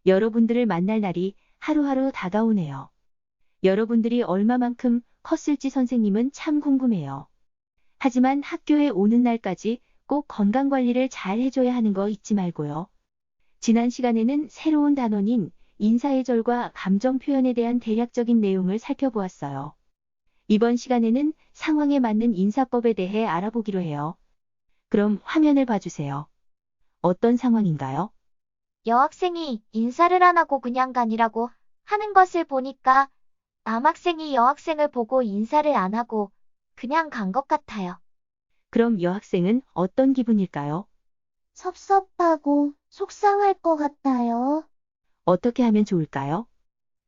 여러분들을 만날 날이 하루하루 다가오네요. 여러분들이 얼마만큼 컸을지 선생님은 참 궁금해요. 하지만 학교에 오는 날까지 꼭 건강관리를 잘 해줘야 하는 거 잊지 말고요. 지난 시간에는 새로운 단원인 인사예절과 감정 표현에 대한 대략적인 내용을 살펴보았어요. 이번 시간에는 상황에 맞는 인사법에 대해 알아보기로 해요. 그럼 화면을 봐주세요. 어떤 상황인가요? 여학생이 인사를 안 하고 그냥 가니라고 하는 것을 보니까 남학생이 여학생을 보고 인사를 안 하고 그냥 간 것 같아요. 그럼 여학생은 어떤 기분일까요? 섭섭하고 속상할 것 같아요. 어떻게 하면 좋을까요?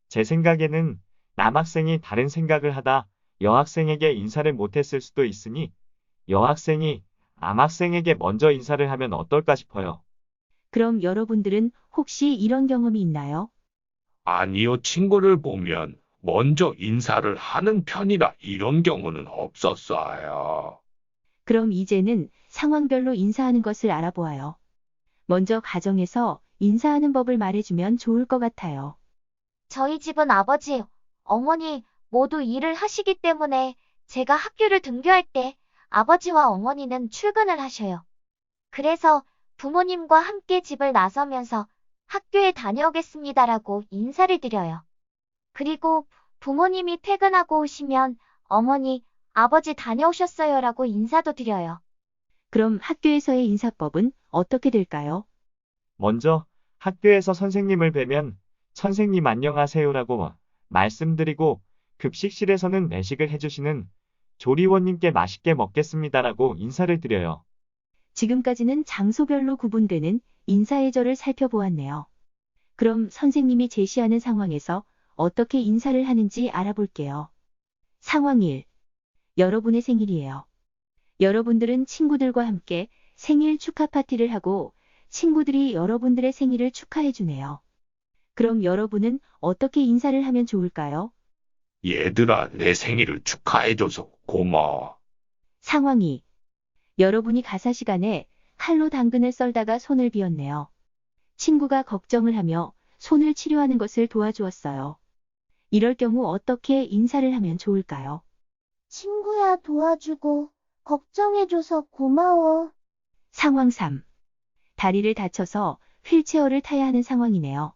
제 생각에는 남학생이 다른 생각을 하다 여학생에게 인사를 못했을 수도 있으니 여학생이 남학생에게 먼저 인사를 하면 어떨까 싶어요. 그럼 여러분들은 혹시 이런 경험이 있나요? 아니요, 친구를 보면 먼저 인사를 하는 편이라 이런 경우는 없었어요. 그럼 이제는 상황별로 인사하는 것을 알아보아요. 먼저 가정에서 인사하는 법을 말해주면 좋을 것 같아요. 저희 집은 아버지, 어머니 모두 일을 하시기 때문에 제가 학교를 등교할 때 아버지와 어머니는 출근을 하셔요. 그래서 부모님과 함께 집을 나서면서 학교에 다녀오겠습니다라고 인사를 드려요. 그리고 부모님이 퇴근하고 오시면 어머니, 아버지 다녀오셨어요라고 인사도 드려요. 그럼 학교에서의 인사법은 어떻게 될까요? 먼저 학교에서 선생님을 뵈면 선생님 안녕하세요라고 말씀드리고 급식실에서는 매식을 해주시는 조리원님께 맛있게 먹겠습니다라고 인사를 드려요. 지금까지는 장소별로 구분되는 인사예절을 살펴보았네요. 그럼 선생님이 제시하는 상황에서 어떻게 인사를 하는지 알아볼게요. 상황 1. 여러분의 생일이에요. 여러분들은 친구들과 함께 생일 축하 파티를 하고 친구들이 여러분들의 생일을 축하해 주네요. 그럼 여러분은 어떻게 인사를 하면 좋을까요? 얘들아, 내 생일을 축하해줘서 고마워. 상황 2. 여러분이 가사 시간에 칼로 당근을 썰다가 손을 비었네요. 친구가 걱정을 하며 손을 치료하는 것을 도와주었어요. 이럴 경우 어떻게 인사를 하면 좋을까요? 친구야 도와주고 걱정해줘서 고마워. 상황 3. 다리를 다쳐서 휠체어를 타야 하는 상황이네요.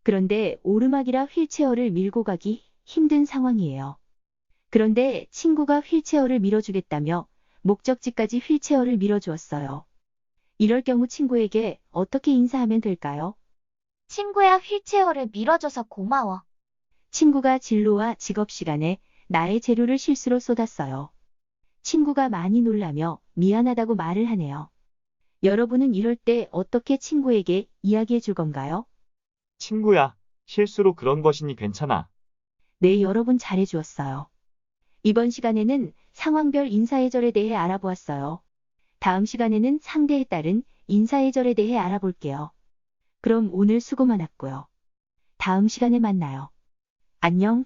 그런데 오르막이라 휠체어를 밀고 가기 힘든 상황이에요. 그런데 친구가 휠체어를 밀어주겠다며 목적지까지 휠체어를 밀어주었어요. 이럴 경우 친구에게 어떻게 인사하면 될까요? 친구야 휠체어를 밀어줘서 고마워. 친구가 진로와 직업 시간에 나의 재료를 실수로 쏟았어요. 친구가 많이 놀라며 미안하다고 말을 하네요. 여러분은 이럴 때 어떻게 친구에게 이야기해 줄 건가요? 친구야, 실수로 그런 것이니 괜찮아. 네, 여러분 잘해 주었어요. 이번 시간에는 상황별 인사예절에 대해 알아보았어요. 다음 시간에는 상대에 따른 인사예절에 대해 알아볼게요. 그럼 오늘 수고 많았고요. 다음 시간에 만나요. 안녕.